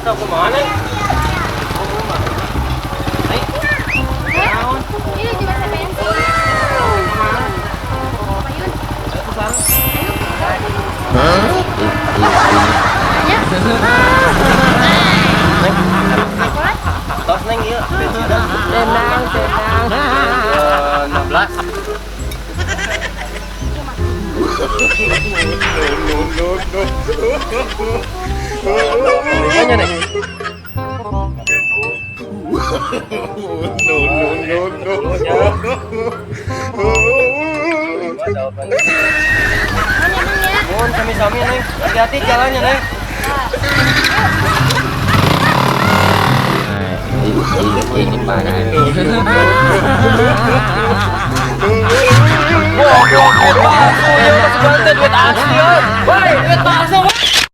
Ako mana? Ay. Ini juga sa pensi. Tos neng iya. Tenang, tenang. 16. Kanya nih. Mohon kami-kami neng. Hati-hati jalannya neng. Ini mana? Wah, palsu ya, masih banget duit asli ya. Woi, duit palsu.